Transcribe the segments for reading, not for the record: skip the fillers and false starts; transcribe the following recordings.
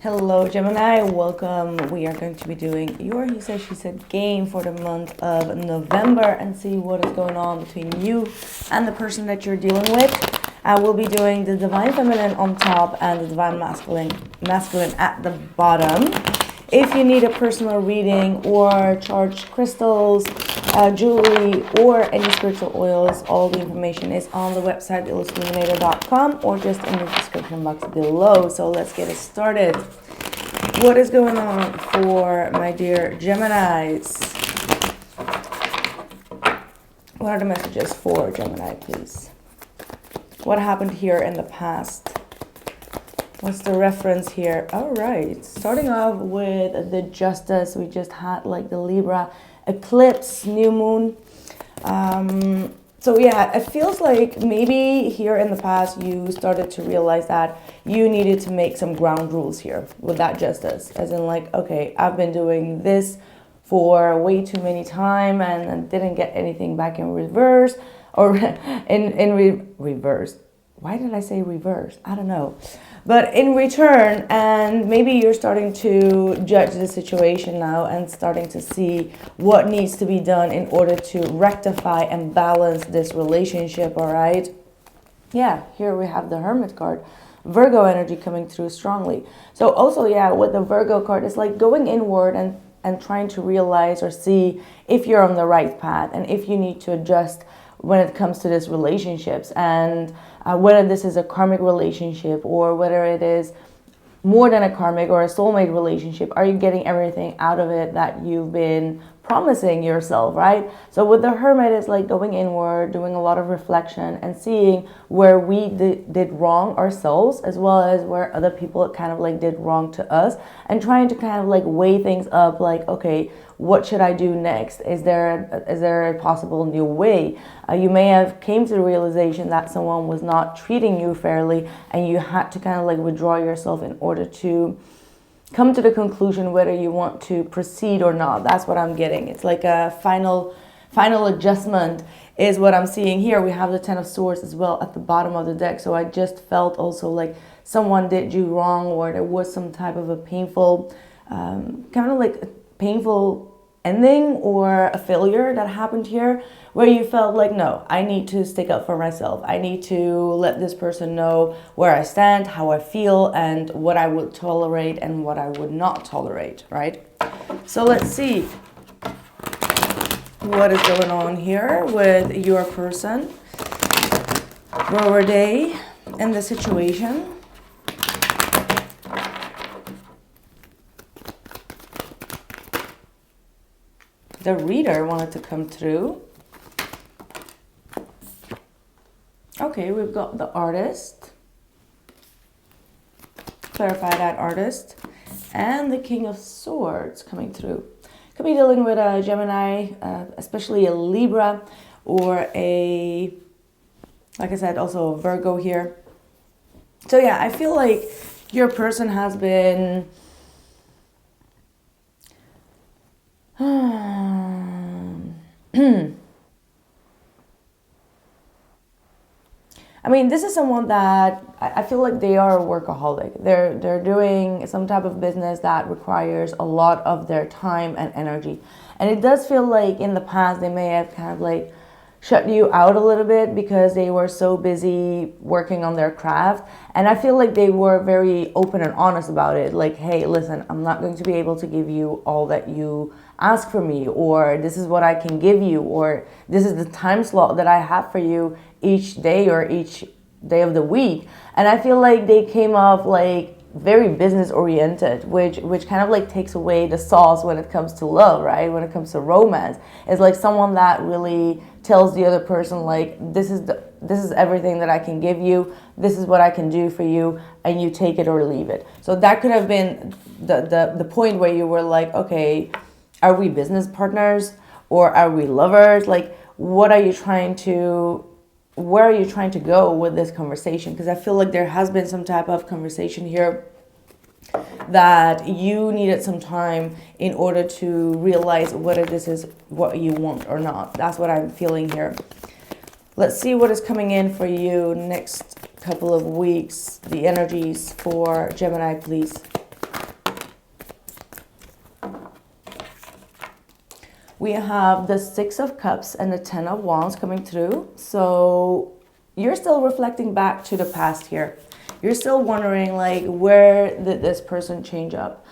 Hello Gemini, welcome. We are going to be doing your he said she said game for the month of November and see what is going on between you and the person that you're dealing with. I will be doing the divine feminine on top and the divine masculine at the bottom. If you need a personal reading or charged crystals, jewelry, or any spiritual oils, all the information is on the website illuminator.com or just in the description box below. So let's get it started. What is going on for my dear Geminis? What are the messages for Gemini, please? What happened here in the past? What's the reference here? All right, starting off with the Justice. We just had like the Libra eclipse, new moon. So yeah, it feels like maybe here in the past you started to realize that you needed to make some ground rules here with that Justice. As in like, okay, I've been doing this for way too many time and didn't get anything back in reverse or in reverse. Why did I say reverse? I don't know. But in return, and maybe you're starting to judge the situation now and starting to see what needs to be done in order to rectify and balance this relationship, all right? Yeah, here we have the Hermit card. Virgo energy coming through strongly. So also, yeah, with the Virgo card, it's like going inward and trying to realize or see if you're on the right path and if you need to adjust when it comes to this relationships, and whether this is a karmic relationship or whether it is more than a karmic or a soulmate relationship. Are you getting everything out of it that you've been promising yourself, right? So with the Hermit, it's like going inward, doing a lot of reflection and seeing where we did wrong ourselves, as well as where other people kind of like did wrong to us, and trying to kind of like weigh things up, like, okay, what should I do next? Is there a possible new way? You may have came to the realization that someone was not treating you fairly, and you had to kind of like withdraw yourself in order to come to the conclusion whether you want to proceed or not. That's what I'm getting. It's like a final adjustment is what I'm seeing here. We have the Ten of Swords as well at the bottom of the deck. So I just felt also like someone did you wrong, or there was some type of a painful, kind of like painful ending or a failure that happened here, where you felt like, no, I need to stick up for myself. I need to let this person know where I stand, how I feel, and what I would tolerate and what I would not tolerate, right? So let's see what is going on here with your person. Where were they in the situation? The reader wanted to come through. Okay, we've got the Artist. Clarify that, Artist. And the King of Swords coming through. Could be dealing with a Gemini, especially a Libra, or a, like I said, also a Virgo here. So yeah, I feel like your person has been I mean, this is someone that I feel like they are a workaholic. They're doing some type of business that requires a lot of their time and energy. And it does feel like in the past they may have kind of like shut you out a little bit because they were so busy working on their craft. And I feel like they were very open and honest about it. Like, hey, listen, I'm not going to be able to give you all that you ask for me, or this is what I can give you, or this is the time slot that I have for you each day or each day of the week. And I feel like they came off like very business oriented, which kind of like takes away the sauce when it comes to love, right? When it comes to romance, it's like someone that really tells the other person like, this is everything that I can give you, this is what I can do for you, and you take it or leave it. So that could have been the point where you were like, okay, are we business partners or are we lovers? Like, where are you trying to go with this conversation? Because I feel like there has been some type of conversation here that you needed some time in order to realize whether this is what you want or not. That's what I'm feeling here. Let's see what is coming in for you next couple of weeks. The energies for Gemini, please. we have the Six of Cups and the Ten of Wands coming through. So you're still reflecting back to the past here. You're still wondering, like, where did this person change up?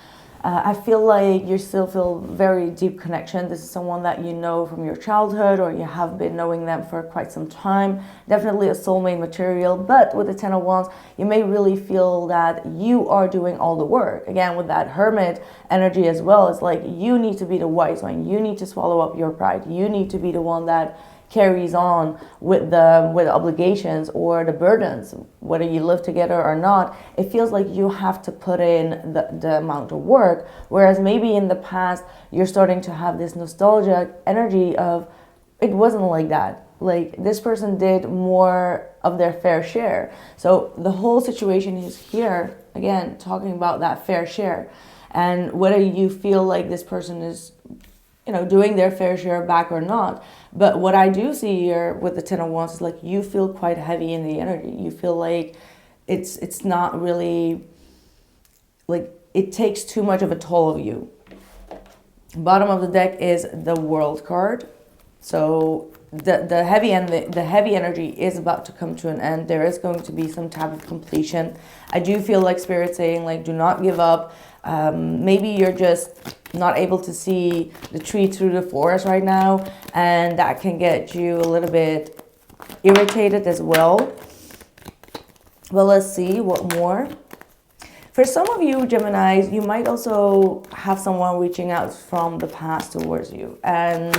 I feel like you still feel very deep connection. This is someone that you know from your childhood, or you have been knowing them for quite some time. Definitely a soulmate material, but with the Ten of Wands, you may really feel that you are doing all the work. Again, with that Hermit energy as well, it's like you need to be the wise one. You need to swallow up your pride. You need to be the one that carries on with the obligations or the burdens, whether you live together or not. It feels like you have to put in the amount of work, whereas maybe in the past you're starting to have this nostalgia energy of it wasn't like that. Like, this person did more of their fair share. So the whole situation is here again talking about that fair share, and whether you feel like this person is, you know, doing their fair share back or not. But what I do see here with the Ten of Wands is like you feel quite heavy in the energy. You feel like it's not really, like, it takes too much of a toll of you. Bottom of the deck is the World card. So the heavy energy is about to come to an end. There is going to be some type of completion. I do feel like Spirit saying, like, do not give up. Maybe you're just not able to see the tree through the forest right now, and that can get you a little bit irritated as well. Well, let's see what more. For some of you Geminis, you might also have someone reaching out from the past towards you, and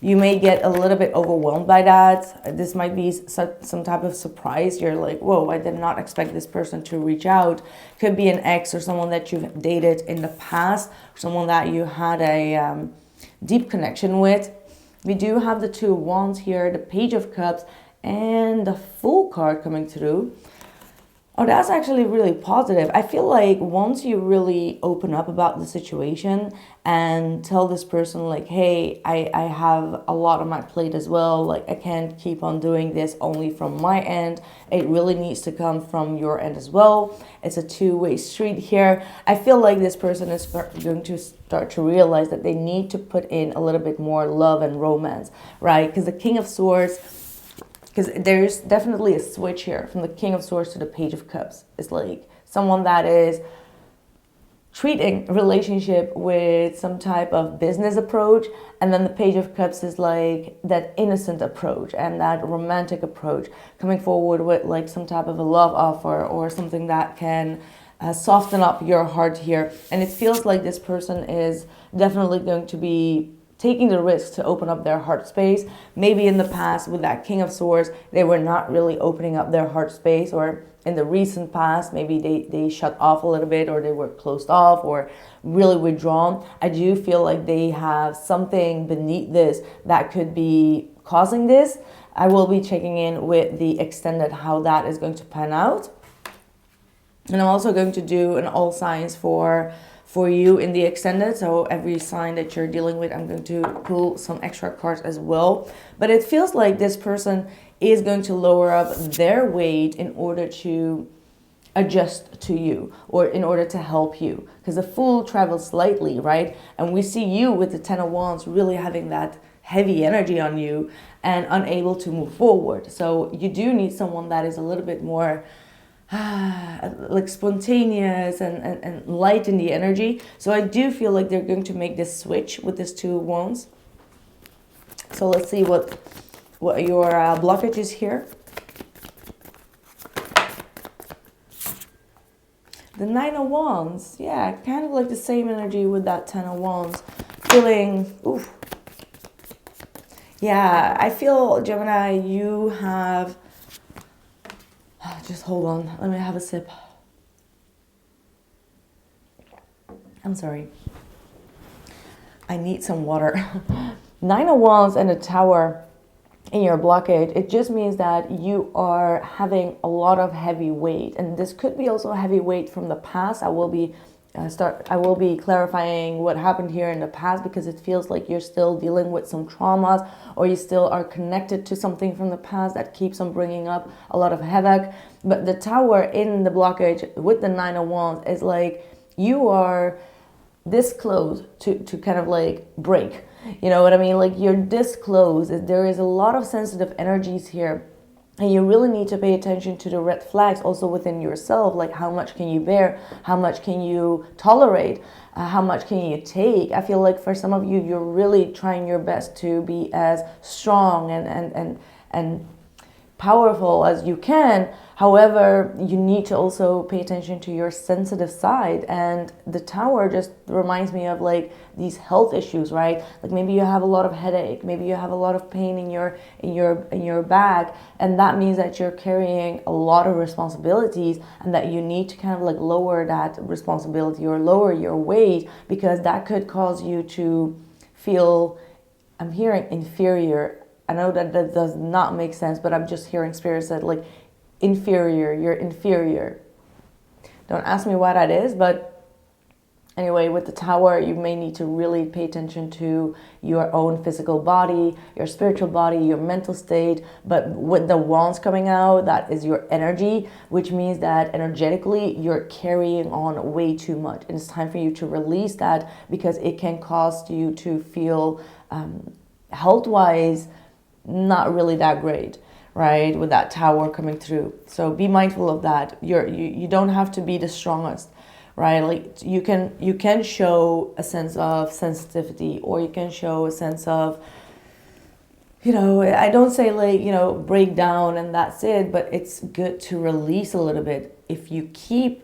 you may get a little bit overwhelmed by that. This might be some type of surprise. You're like, whoa, I did not expect this person to reach out. Could be an ex or someone that you've dated in the past, someone that you had a deep connection with. We do have the Two of Wands here, the Page of Cups, and the Fool card coming through. Oh, that's actually really positive. I feel like once you really open up about the situation and tell this person, like, hey, I have a lot on my plate as well. Like, I can't keep on doing this only from my end. It really needs to come from your end as well. It's a two-way street here. I feel like this person is going to start to realize that they need to put in a little bit more love and romance, right? Because the King of Swords, because there's definitely a switch here from the King of Swords to the Page of Cups. It's like someone that is treating a relationship with some type of business approach, and then the Page of Cups is like that innocent approach and that romantic approach, coming forward with like some type of a love offer or something that can soften up your heart here. And it feels like this person is definitely going to be taking the risk to open up their heart space. Maybe in the past with that King of Swords, they were not really opening up their heart space, or in the recent past, maybe they shut off a little bit, or they were closed off or really withdrawn. I do feel like they have something beneath this that could be causing this. I will be checking in with the extended how that is going to pan out. And I'm also going to do an all signs for you in the extended. So every sign that you're dealing with, I'm going to pull some extra cards as well. But it feels like this person is going to lower up their weight in order to adjust to you, or in order to help you, because the Fool travels lightly, right? And we see you with the Ten of Wands really having that heavy energy on you and unable to move forward. So you do need someone that is a little bit more like spontaneous and light in the energy. So I do feel like they're going to make this switch with this Two of Wands. So let's see what your blockage is here. The Nine of Wands, yeah, kind of like the same energy with that Ten of Wands. Feeling, oof. Yeah, I feel, Gemini, you have, just hold on, let me have a sip. I'm sorry. I need some water. Nine of Wands and a Tower in your blockage, it just means that you are having a lot of heavy weight, and this could be also heavy weight from the past. I will be clarifying what happened here in the past, because it feels like you're still dealing with some traumas, or you still are connected to something from the past that keeps on bringing up a lot of havoc. But the Tower in the blockage with the Nine of Wands is like you are this close to kind of like break. You know what I mean? Like you're this close. There is a lot of sensitive energies here. And you really need to pay attention to the red flags also within yourself. Like how much can you bear? How much can you tolerate? How much can you take? I feel like for some of you, you're really trying your best to be as strong and powerful as you can. However, you need to also pay attention to your sensitive side. And the Tower just reminds me of like these health issues, right? Like maybe you have a lot of headache, maybe you have a lot of pain in your back, and that means that you're carrying a lot of responsibilities, and that you need to kind of like lower that responsibility or lower your weight, because that could cause you to feel, I'm hearing inferior. I know that that does not make sense, but I'm just hearing Spirit said like inferior, you're inferior. Don't ask me why that is, but anyway, with the Tower, you may need to really pay attention to your own physical body, your spiritual body, your mental state. But with the Wands coming out, that is your energy, which means that energetically you're carrying on way too much. And it's time for you to release that, because it can cause you to feel health-wise not really that great, right? With that Tower coming through. So be mindful of that. You don't have to be the strongest, right? Like you can show a sense of sensitivity, or you can show a sense of, you know, I don't say like, you know, break down and that's it, but it's good to release a little bit. If you keep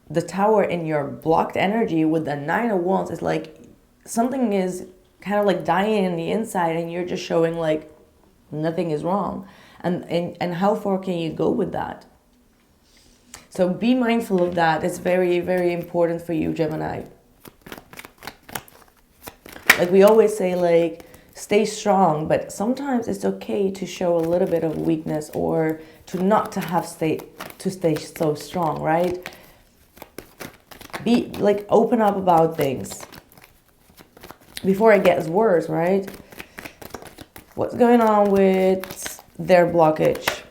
the Tower in your blocked energy with the Nine of Wands, it's like something is kind of like dying in the inside, and you're just showing like nothing is wrong. And how far can you go with that? So be mindful of that. It's very, very important for you, Gemini. Like we always say, like, stay strong, but sometimes it's okay to show a little bit of weakness, or to not to have stay so strong, right? Be like, open up about things before it gets worse, right? What's going on with their blockage?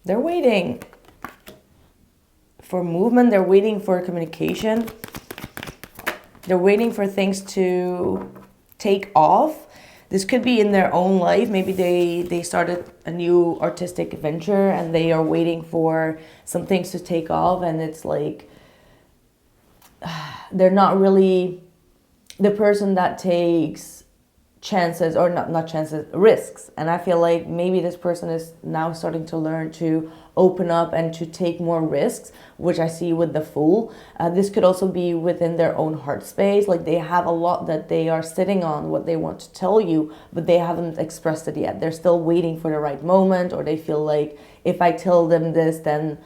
They're waiting for movement. They're waiting for communication. They're waiting for things to take off. This could be in their own life. Maybe they started a new artistic venture and they are waiting for some things to take off. And it's like, they're not really the person that takes chances, or not chances, risks. And I feel like maybe this person is now starting to learn to open up and to take more risks, which I see with the Fool. This could also be within their own heart space. Like they have a lot that they are sitting on, what they want to tell you, but they haven't expressed it yet. They're still waiting for the right moment, or they feel like if I tell them this, then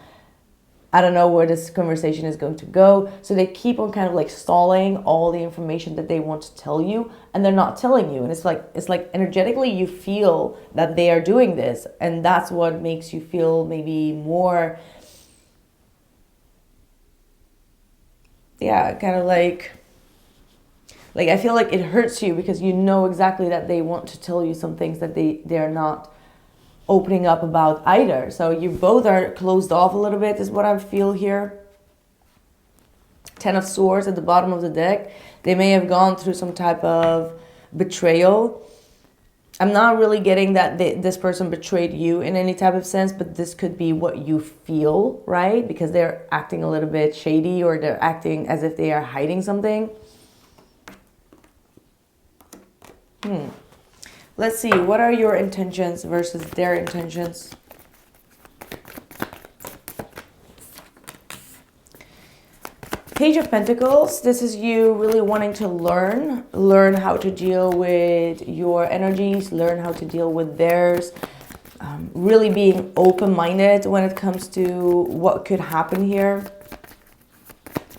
I don't know where this conversation is going to go. So they keep on kind of like stalling all the information that they want to tell you, and they're not telling you. And it's like energetically you feel that they are doing this, and that's what makes you feel maybe more, yeah, kind of like I feel like it hurts you, because you know exactly that they want to tell you some things that they're not opening up about either. So you both are closed off a little bit, is what I feel here. Ten of Swords at the bottom of the deck. They may have gone through some type of betrayal. I'm not really getting that this person betrayed you in any type of sense, but this could be what you feel, right? Because they're acting a little bit shady, or they're acting as if they are hiding something. Let's see, what are your intentions versus their intentions? Page of Pentacles, this is you really wanting to learn how to deal with your energies, learn how to deal with theirs, really being open-minded when it comes to what could happen here.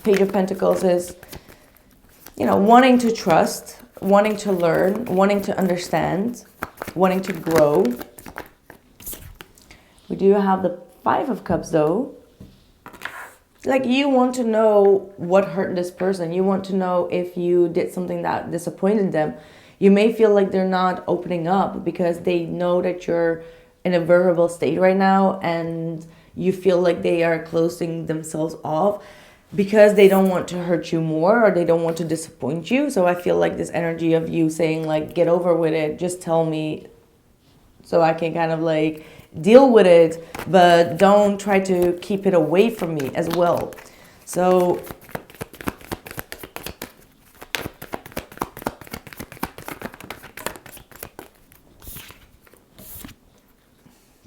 Page of Pentacles is, you know, wanting to trust, wanting to learn, wanting to understand, wanting to grow. We do have the Five of Cups though. Like you want to know what hurt this person. You want to know if you did something that disappointed them. You may feel like they're not opening up because they know that you're in a vulnerable state right now, and you feel like they are closing themselves off. because they don't want to hurt you more, or they don't want to disappoint you. So I feel like this energy of you saying like, get over with it, just tell me so I can kind of like deal with it, but don't try to keep it away from me as well. So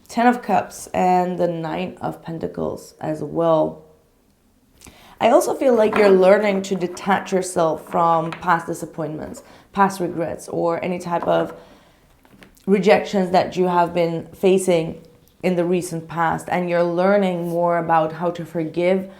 Ten of Cups and the Nine of Pentacles as well. I also feel like you're learning to detach yourself from past disappointments, past regrets, or any type of rejections that you have been facing in the recent past, and you're learning more about how to forgive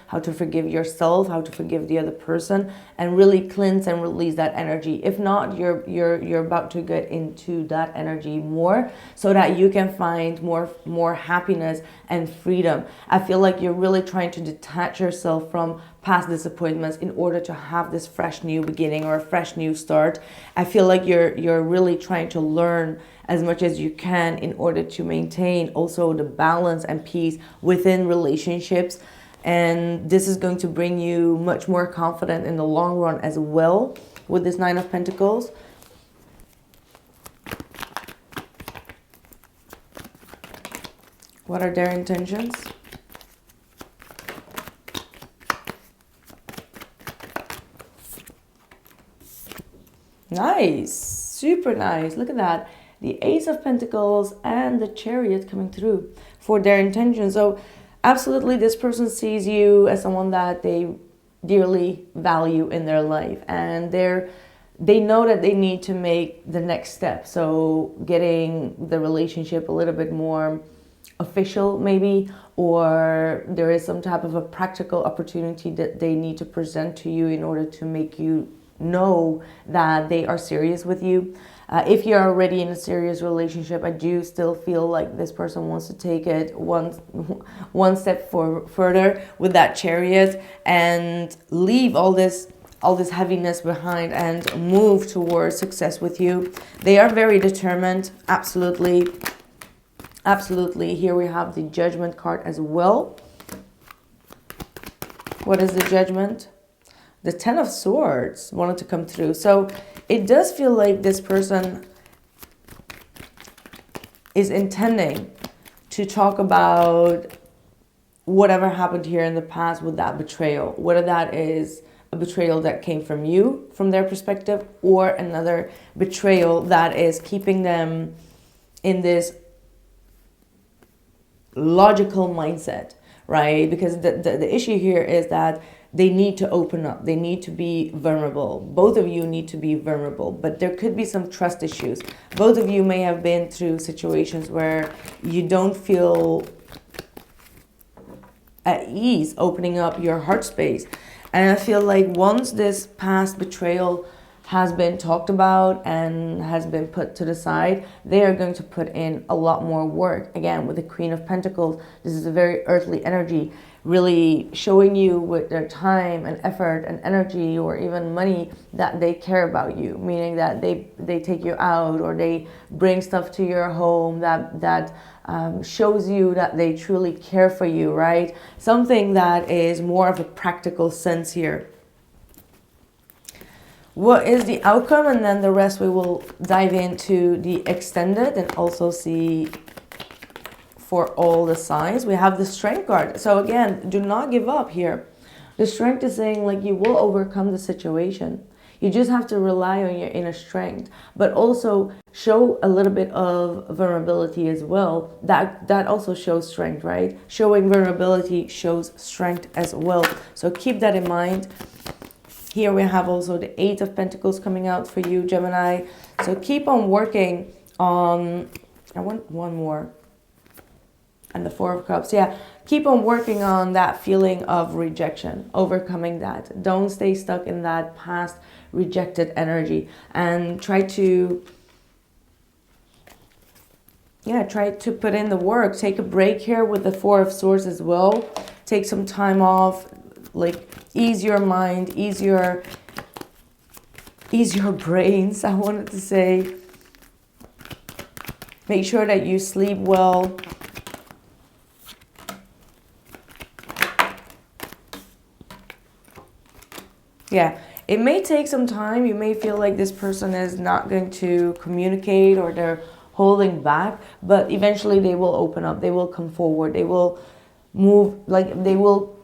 yourself, how to forgive the other person, and really cleanse and release that energy. If not, you're about to get into that energy more, so that you can find more happiness and freedom. I feel like you're really trying to detach yourself from past disappointments in order to have this fresh new beginning or a fresh new start. I feel like you're really trying to learn as much as you can in order to maintain also the balance and peace within relationships. And this is going to bring you much more confident in the long run as well with this Nine of Pentacles. What are their intentions? Nice, super nice. Look at that. The Ace of Pentacles and the Chariot coming through for their intention. So absolutely, this person sees you as someone that they dearly value in their life, and they know that they need to make the next step. So getting the relationship a little bit more official maybe, or there is some type of a practical opportunity that they need to present to you in order to make you know that they are serious with you. If you're already in a serious relationship, I do still feel like this person wants to take it one step further with that Chariot and leave all this heaviness behind and move towards success with you. They are very determined, absolutely. Absolutely. Here we have the Judgment card as well. What is the Judgment? The Ten of Swords wanted to come through. So it does feel like this person is intending to talk about whatever happened here in the past with that betrayal. Whether that is a betrayal that came from you, from their perspective, or another betrayal that is keeping them in this logical mindset, right? Because the issue here is that they need to open up. They need to be vulnerable. Both of you need to be vulnerable, but there could be some trust issues. Both of you may have been through situations where you don't feel at ease opening up your heart space. And I feel like once this past betrayal has been talked about and has been put to the side, they are going to put in a lot more work. Again, with the Queen of Pentacles, this is a very earthly energy, really showing you with their time and effort and energy, or even money, that they care about you, meaning that they take you out, or they bring stuff to your home that shows you that they truly care for you, right? Something that is more of a practical sense here. What is the outcome? And then the rest we will dive into the extended and also see for all the signs. We have the Strength card. So again, do not give up here. The Strength is saying like you will overcome the situation. You just have to rely on your inner strength, but also show a little bit of vulnerability as well. That also shows strength, right? Showing vulnerability shows strength as well. So keep that in mind. Here we have also the Eight of Pentacles coming out for you, Gemini. So keep on working on, I want one more. And the Four of Cups. Yeah, keep on working on that feeling of rejection, overcoming that. Don't stay stuck in that past rejected energy, and try to put in the work. Take a break here with the Four of Swords as well. Take some time off, like ease your mind, ease your brains, I wanted to say. Make sure that you sleep well. Yeah, it may take some time. You may feel like this person is not going to communicate or they're holding back, but eventually they will open up. They will come forward. They will move, like they will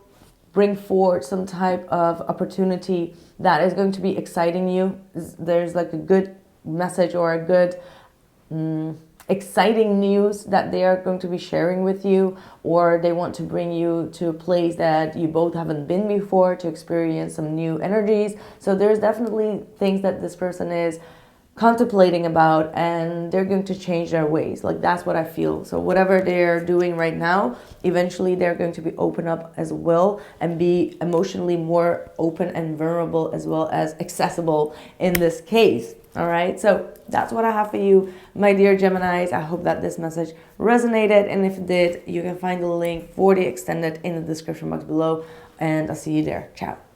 bring forward some type of opportunity that is going to be exciting you. There's like a good message or a good exciting news that they are going to be sharing with you, or they want to bring you to a place that you both haven't been before to experience some new energies. So there's definitely things that this person is contemplating about, and they're going to change their ways. Like that's what I feel. So whatever they're doing right now, eventually they're going to be open up as well and be emotionally more open and vulnerable as well as accessible in this case. All right, so that's what I have for you, my dear Geminis. I hope that this message resonated, and if it did, you can find the link for the extended in the description box below, and I'll see you there. Ciao.